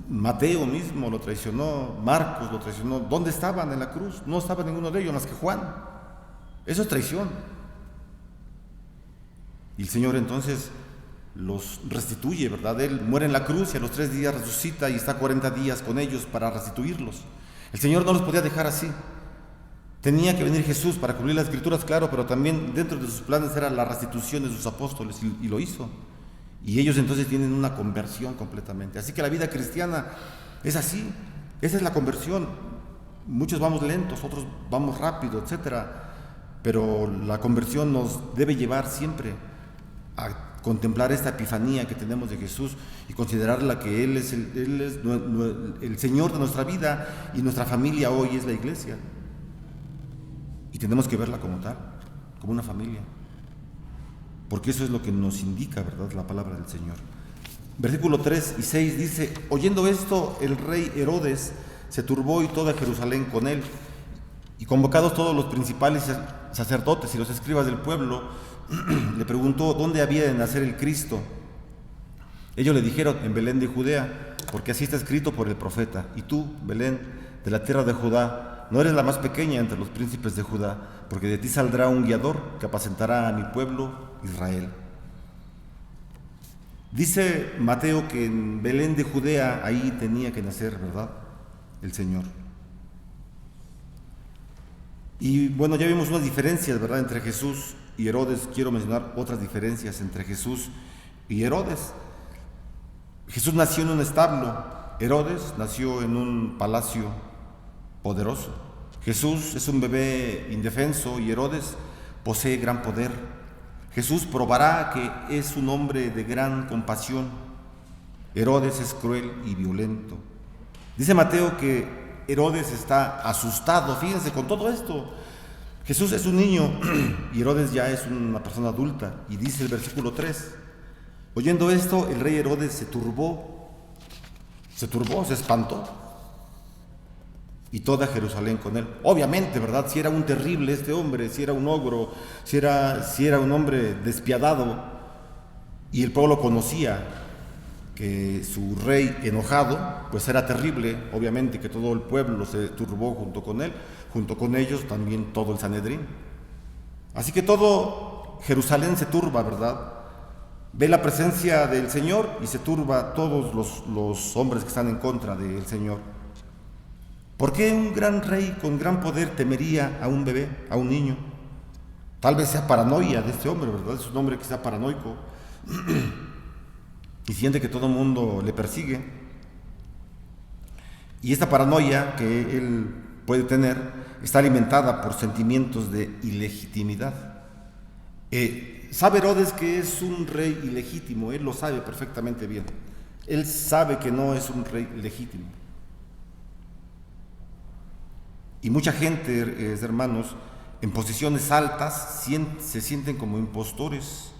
Mateo mismo lo traicionó, Marcos lo traicionó. ¿Dónde estaban en la cruz? No estaba ninguno de ellos más que Juan. Eso es traición. Y el Señor entonces los restituye, ¿verdad? Él muere en la cruz y a los 3 días resucita y está 40 días con ellos para restituirlos. El Señor no los podía dejar así. Tenía que venir Jesús para cumplir las Escrituras, claro, pero también dentro de sus planes era la restitución de sus apóstoles y lo hizo. Y ellos entonces tienen una conversión completamente. Así que la vida cristiana es así. Esa es la conversión. Muchos vamos lentos, otros vamos rápido, etcétera. Pero la conversión nos debe llevar siempre a contemplar esta epifanía que tenemos de Jesús y considerarla que Él es el Señor de nuestra vida y nuestra familia hoy es la iglesia. Y tenemos que verla como tal, como una familia. Porque eso es lo que nos indica, ¿verdad?, la palabra del Señor. Versículo 3 y 6 dice: oyendo esto, el rey Herodes se turbó y toda Jerusalén con él. Y convocados todos los principales sacerdotes y los escribas del pueblo, le preguntó dónde había de nacer el Cristo. Ellos le dijeron: en Belén de Judea, porque así está escrito por el profeta. Y tú, Belén, de la tierra de Judá, no eres la más pequeña entre los príncipes de Judá, porque de ti saldrá un guiador que apacentará a mi pueblo Israel. Dice Mateo que en Belén de Judea, ahí tenía que nacer, ¿verdad?, el Señor. Y bueno, ya vimos unas diferencias, ¿verdad?, entre Jesús y Herodes. Quiero mencionar otras diferencias entre Jesús y Herodes. Jesús nació en un establo, Herodes nació en un palacio poderoso. Jesús es un bebé indefenso y Herodes posee gran poder. Jesús probará que es un hombre de gran compasión. Herodes es cruel y violento. Dice Mateo que Herodes está asustado. Fíjense, con todo esto, Jesús es un niño y Herodes ya es una persona adulta. Y dice el versículo 3: oyendo esto, el rey Herodes se turbó, se espantó, y toda Jerusalén con él. Obviamente, ¿verdad?, si era un terrible este hombre, si era un ogro, si era un hombre despiadado, y el pueblo conocía que su rey enojado, pues era terrible. Obviamente que todo el pueblo se turbó junto con él, junto con ellos también todo el Sanedrín. Así que todo Jerusalén se turba, ¿verdad? Ve la presencia del Señor y se turba todos los hombres que están en contra del Señor. ¿Por qué un gran rey con gran poder temería a un bebé, a un niño? Tal vez sea paranoia de este hombre, ¿verdad? Es un hombre que está paranoico y siente que todo el mundo le persigue. Y esta paranoia que él puede tener está alimentada por sentimientos de ilegitimidad. Sabe Herodes que es un rey ilegítimo, él lo sabe perfectamente bien. Él sabe que no es un rey legítimo. Y mucha gente, hermanos, en posiciones altas se sienten como impostores,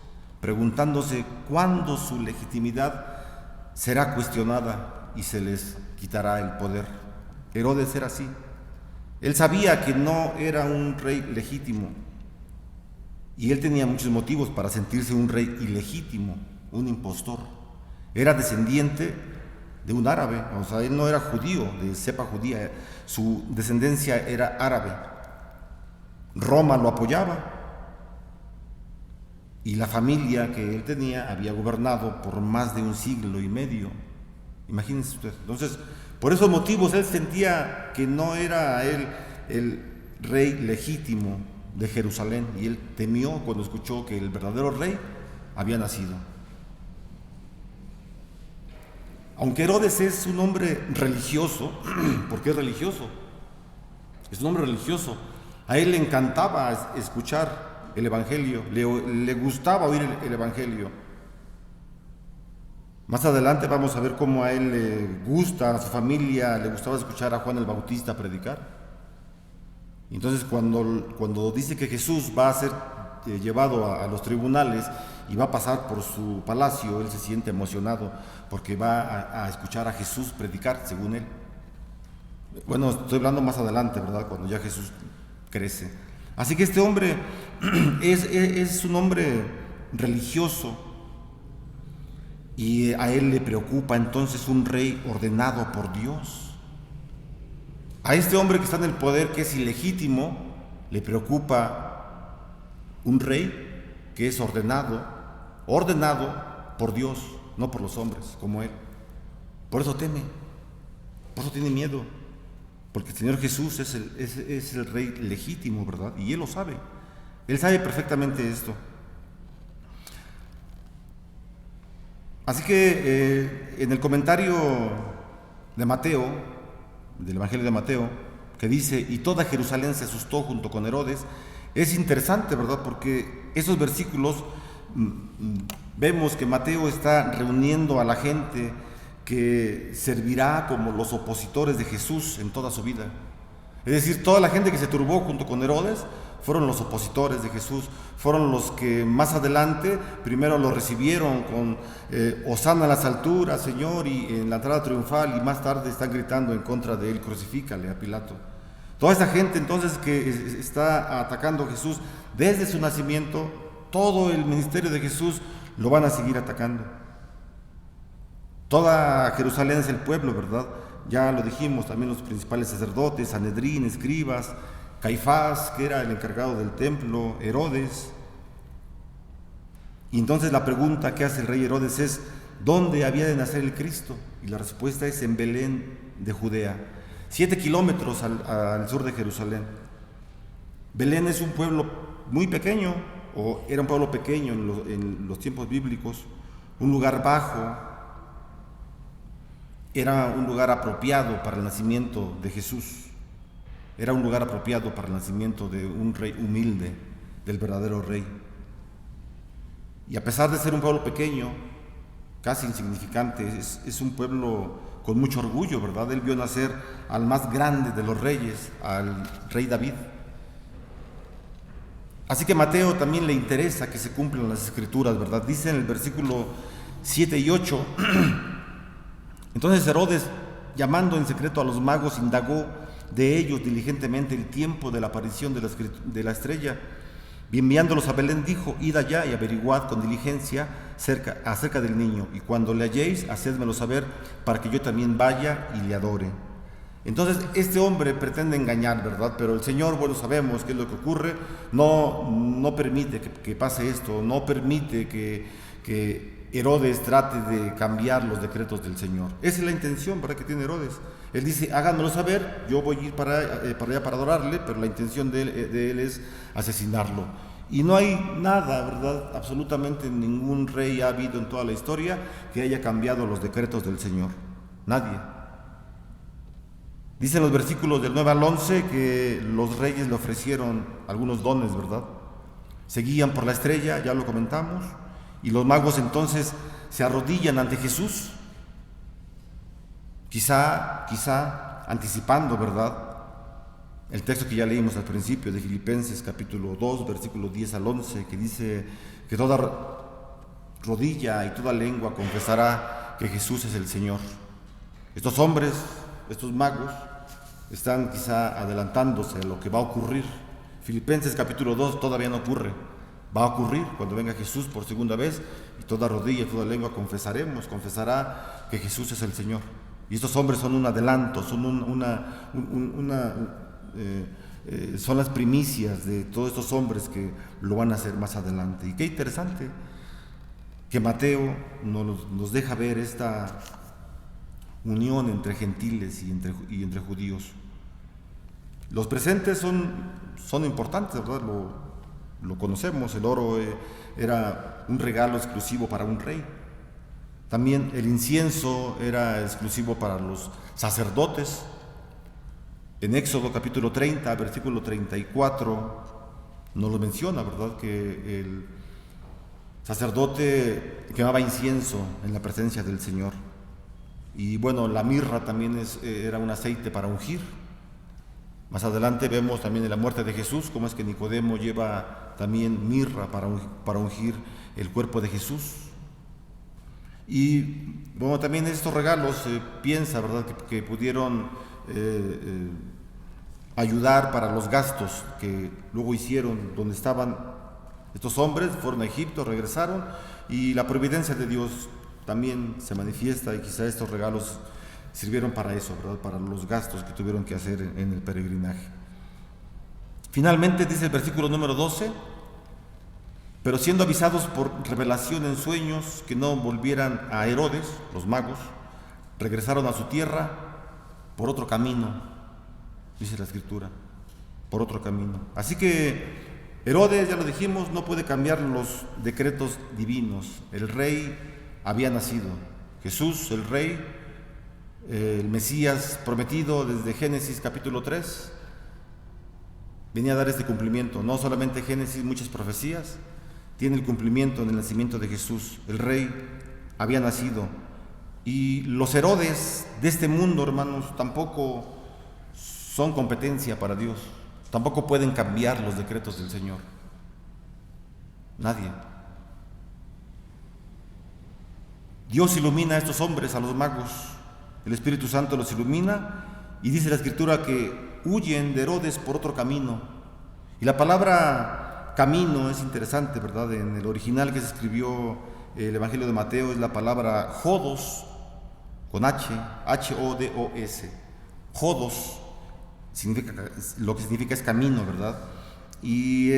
preguntándose cuándo su legitimidad será cuestionada y se les quitará el poder. Herodes era así. Él sabía que no era un rey legítimo y él tenía muchos motivos para sentirse un rey ilegítimo, un impostor. Era descendiente de un árabe, o sea, él no era judío, de cepa judía, su descendencia era árabe. Roma lo apoyaba y la familia que él tenía había gobernado por más de 1 siglo y medio. Imagínense ustedes. Entonces, por esos motivos él sentía que no era él el rey legítimo de Jerusalén y él temió cuando escuchó que el verdadero rey había nacido. Aunque Herodes es un hombre religioso, porque es religioso, es un hombre religioso, a él le encantaba escuchar el Evangelio, le gustaba oír el Evangelio. Más adelante vamos a ver cómo a él le gusta, a su familia le gustaba escuchar a Juan el Bautista predicar. Y entonces cuando dice que Jesús va a ser llevado a los tribunales y va a pasar por su palacio, él se siente emocionado porque va a escuchar a Jesús predicar según él. Bueno, estoy hablando más adelante, ¿verdad?, cuando ya Jesús crece. Así que este hombre es un hombre religioso, y a él le preocupa entonces un rey ordenado por Dios. A este hombre que está en el poder, que es ilegítimo, le preocupa un rey que es ordenado por Dios, no por los hombres, como él. Por eso teme, por eso tiene miedo, porque el Señor Jesús es el rey legítimo, ¿verdad? Y él lo sabe, él sabe perfectamente esto. Así que en el comentario de Mateo, del Evangelio de Mateo, que dice, y toda Jerusalén se asustó junto con Herodes, es interesante, ¿verdad? Porque esos versículos vemos que Mateo está reuniendo a la gente que servirá como los opositores de Jesús en toda su vida. Es decir, toda la gente que se turbó junto con Herodes fueron los opositores de Jesús, fueron los que más adelante primero lo recibieron con Hosana a las alturas, Señor, y en la entrada triunfal, y más tarde están gritando en contra de él, crucifícale a Pilato. Toda esa gente entonces que está atacando a Jesús desde su nacimiento, todo el ministerio de Jesús lo van a seguir atacando. Toda Jerusalén es el pueblo, ¿verdad? Ya lo dijimos, también los principales sacerdotes, Sanedrín, escribas, Caifás, que era el encargado del templo, Herodes. Y entonces la pregunta que hace el rey Herodes es, ¿dónde había de nacer el Cristo? Y la respuesta es en Belén de Judea, 7 kilómetros al sur de Jerusalén. Belén es un pueblo muy pequeño, o era un pueblo pequeño en los tiempos bíblicos, un lugar bajo. Era un lugar apropiado para el nacimiento de Jesús. Era un lugar apropiado para el nacimiento de un rey humilde, del verdadero rey. Y a pesar de ser un pueblo pequeño, casi insignificante, es un pueblo con mucho orgullo, ¿verdad? Él vio nacer al más grande de los reyes, al rey David. Así que a Mateo también le interesa que se cumplan las escrituras, ¿verdad? Dice en el versículo 7 y 8, entonces Herodes, llamando en secreto a los magos, indagó de ellos diligentemente el tiempo de la aparición de la estrella, y enviándolos a Belén dijo, id allá y averiguad con diligencia acerca del niño, y cuando le halléis, hacedmelo saber, para que yo también vaya y le adore. Entonces este hombre pretende engañar, ¿verdad? Pero el Señor, bueno, sabemos qué es lo que ocurre, no permite que pase esto, no permite que Herodes trate de cambiar los decretos del Señor. Esa es la intención, ¿verdad?, que tiene Herodes. Él dice, háganmelo saber, yo voy a ir para allá para adorarle, pero la intención de él es asesinarlo. Y no hay nada, ¿verdad?, absolutamente ningún rey ha habido en toda la historia que haya cambiado los decretos del Señor. Nadie. Dicen los versículos del 9 al 11 que los reyes le ofrecieron algunos dones, ¿verdad? Seguían por la estrella, ya lo comentamos, y los magos entonces se arrodillan ante Jesús, quizá anticipando, ¿verdad?, el texto que ya leímos al principio de Filipenses capítulo 2, versículos 10 al 11, que dice que toda rodilla y toda lengua confesará que Jesús es el Señor. Estos hombres, estos magos, están quizá adelantándose a lo que va a ocurrir. Filipenses capítulo 2 todavía no ocurre. Va a ocurrir cuando venga Jesús por segunda vez, y toda rodilla y toda lengua confesará que Jesús es el Señor. Y estos hombres son un adelanto, son son las primicias de todos estos hombres que lo van a hacer más adelante. Y qué interesante que Mateo nos deja ver esta unión entre gentiles y entre judíos. Los presentes son importantes, ¿verdad? Lo conocemos, el oro era un regalo exclusivo para un rey. También el incienso era exclusivo para los sacerdotes. En Éxodo capítulo 30, versículo 34, nos lo menciona, ¿verdad?, que el sacerdote quemaba incienso en la presencia del Señor. Y bueno, la mirra también era un aceite para ungir. Más adelante vemos también en la muerte de Jesús cómo es que Nicodemo lleva también mirra para ungir el cuerpo de Jesús. Y bueno, también estos regalos piensa, ¿verdad?, que pudieron ayudar para los gastos que luego hicieron, donde estaban estos hombres, fueron a Egipto, regresaron, y la providencia de Dios también se manifiesta, y quizá estos regalos sirvieron para eso, ¿verdad? Para los gastos que tuvieron que hacer en el peregrinaje. Finalmente dice el versículo número 12: pero siendo avisados por revelación en sueños que no volvieran a Herodes, los magos, regresaron a su tierra por otro camino, dice la Escritura, por otro camino. Así que Herodes, ya lo dijimos, no puede cambiar los decretos divinos. El rey había nacido, Jesús, el rey, el Mesías prometido desde Génesis capítulo 3, venía a dar este cumplimiento. No solamente Génesis, muchas profecías, tiene el cumplimiento en el nacimiento de Jesús. El rey había nacido. Y los Herodes de este mundo, hermanos, tampoco son competencia para Dios. Tampoco pueden cambiar los decretos del Señor. Nadie. Dios ilumina a estos hombres, a los magos. El Espíritu Santo los ilumina, y dice la Escritura que huyen de Herodes por otro camino. Y la palabra camino es interesante, ¿verdad? En el original que se escribió el Evangelio de Mateo es la palabra jodos, con H, H-O-D-O-S. Jodos lo que significa es camino, ¿verdad? Y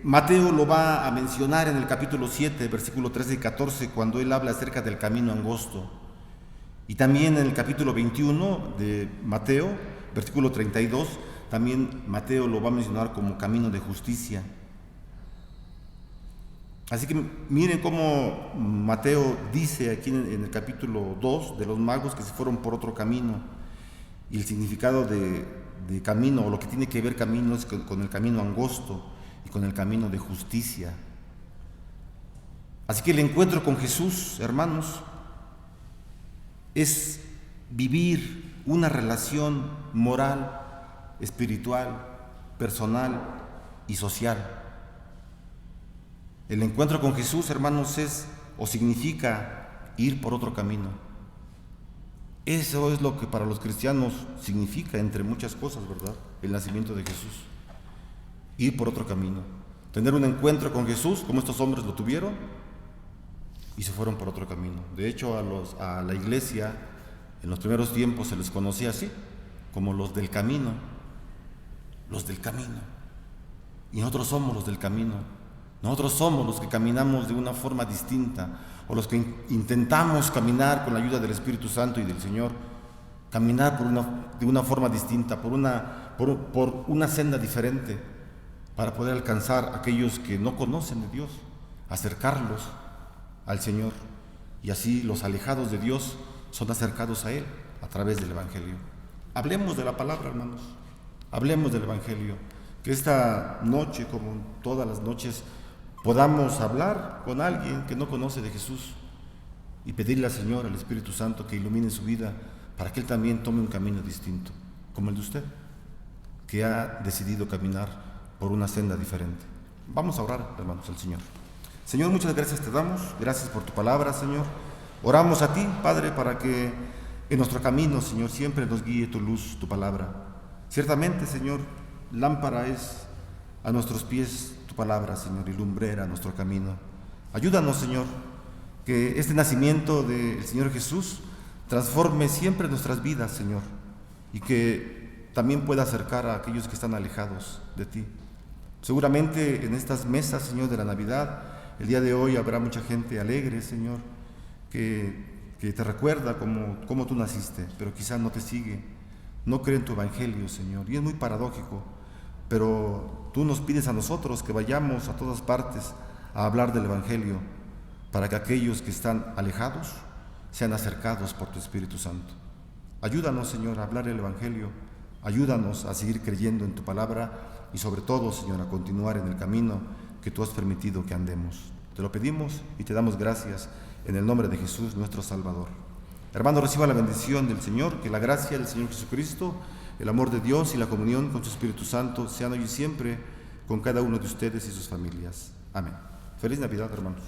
Mateo lo va a mencionar en el capítulo 7, versículo 13 y 14, cuando él habla acerca del camino angosto. Y también en el capítulo 21 de Mateo, versículo 32, también Mateo lo va a mencionar como camino de justicia. Así que miren cómo Mateo dice aquí en el capítulo 2 de los magos que se fueron por otro camino, y el significado de camino, o lo que tiene que ver camino, es con el camino angosto y con el camino de justicia. Así que el encuentro con Jesús, hermanos, es vivir una relación moral, espiritual, personal y social. El encuentro con Jesús, hermanos, es o significa ir por otro camino. Eso es lo que para los cristianos significa, entre muchas cosas, ¿verdad? El nacimiento de Jesús. Ir por otro camino. Tener un encuentro con Jesús, como estos hombres lo tuvieron, y se fueron por otro camino. De hecho, a la iglesia, en los primeros tiempos se les conocía así, como los del camino. Los del camino. Y nosotros somos los del camino. Nosotros somos los que caminamos de una forma distinta, o los que intentamos caminar con la ayuda del Espíritu Santo y del Señor, caminar de una forma distinta, por una senda diferente, para poder alcanzar a aquellos que no conocen de Dios, acercarlos al Señor, y así los alejados de Dios son acercados a Él a través del Evangelio. Hablemos de la palabra, hermanos, hablemos del Evangelio, que esta noche, como todas las noches, podamos hablar con alguien que no conoce de Jesús y pedirle al Señor, al Espíritu Santo, que ilumine su vida para que Él también tome un camino distinto, como el de usted, que ha decidido caminar por una senda diferente. Vamos a orar, hermanos, al Señor. Señor, muchas gracias te damos, gracias por tu palabra, Señor. Oramos a ti, Padre, para que en nuestro camino, Señor, siempre nos guíe tu luz, tu palabra. Ciertamente, Señor, lámpara es a nuestros pies tu palabra, Señor, y lumbrera nuestro camino. Ayúdanos, Señor, que este nacimiento del Señor Jesús transforme siempre nuestras vidas, Señor, y que también pueda acercar a aquellos que están alejados de ti. Seguramente en estas mesas, Señor, de la Navidad, el día de hoy habrá mucha gente alegre, Señor, que te recuerda cómo tú naciste, pero quizás no te sigue, no cree en tu Evangelio, Señor, y es muy paradójico. Pero tú nos pides a nosotros que vayamos a todas partes a hablar del Evangelio, para que aquellos que están alejados sean acercados por tu Espíritu Santo. Ayúdanos, Señor, a hablar el Evangelio, ayúdanos a seguir creyendo en tu palabra, y sobre todo, Señor, a continuar en el camino que tú has permitido que andemos. Te lo pedimos y te damos gracias en el nombre de Jesús, nuestro Salvador. Hermano, reciba la bendición del Señor, que la gracia del Señor Jesucristo, el amor de Dios y la comunión con su Espíritu Santo sean hoy y siempre con cada uno de ustedes y sus familias. Amén. Feliz Navidad, hermanos.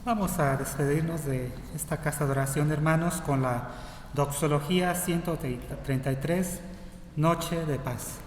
Vamos a despedirnos de esta casa de oración, hermanos, con la doxología 133, Noche de Paz.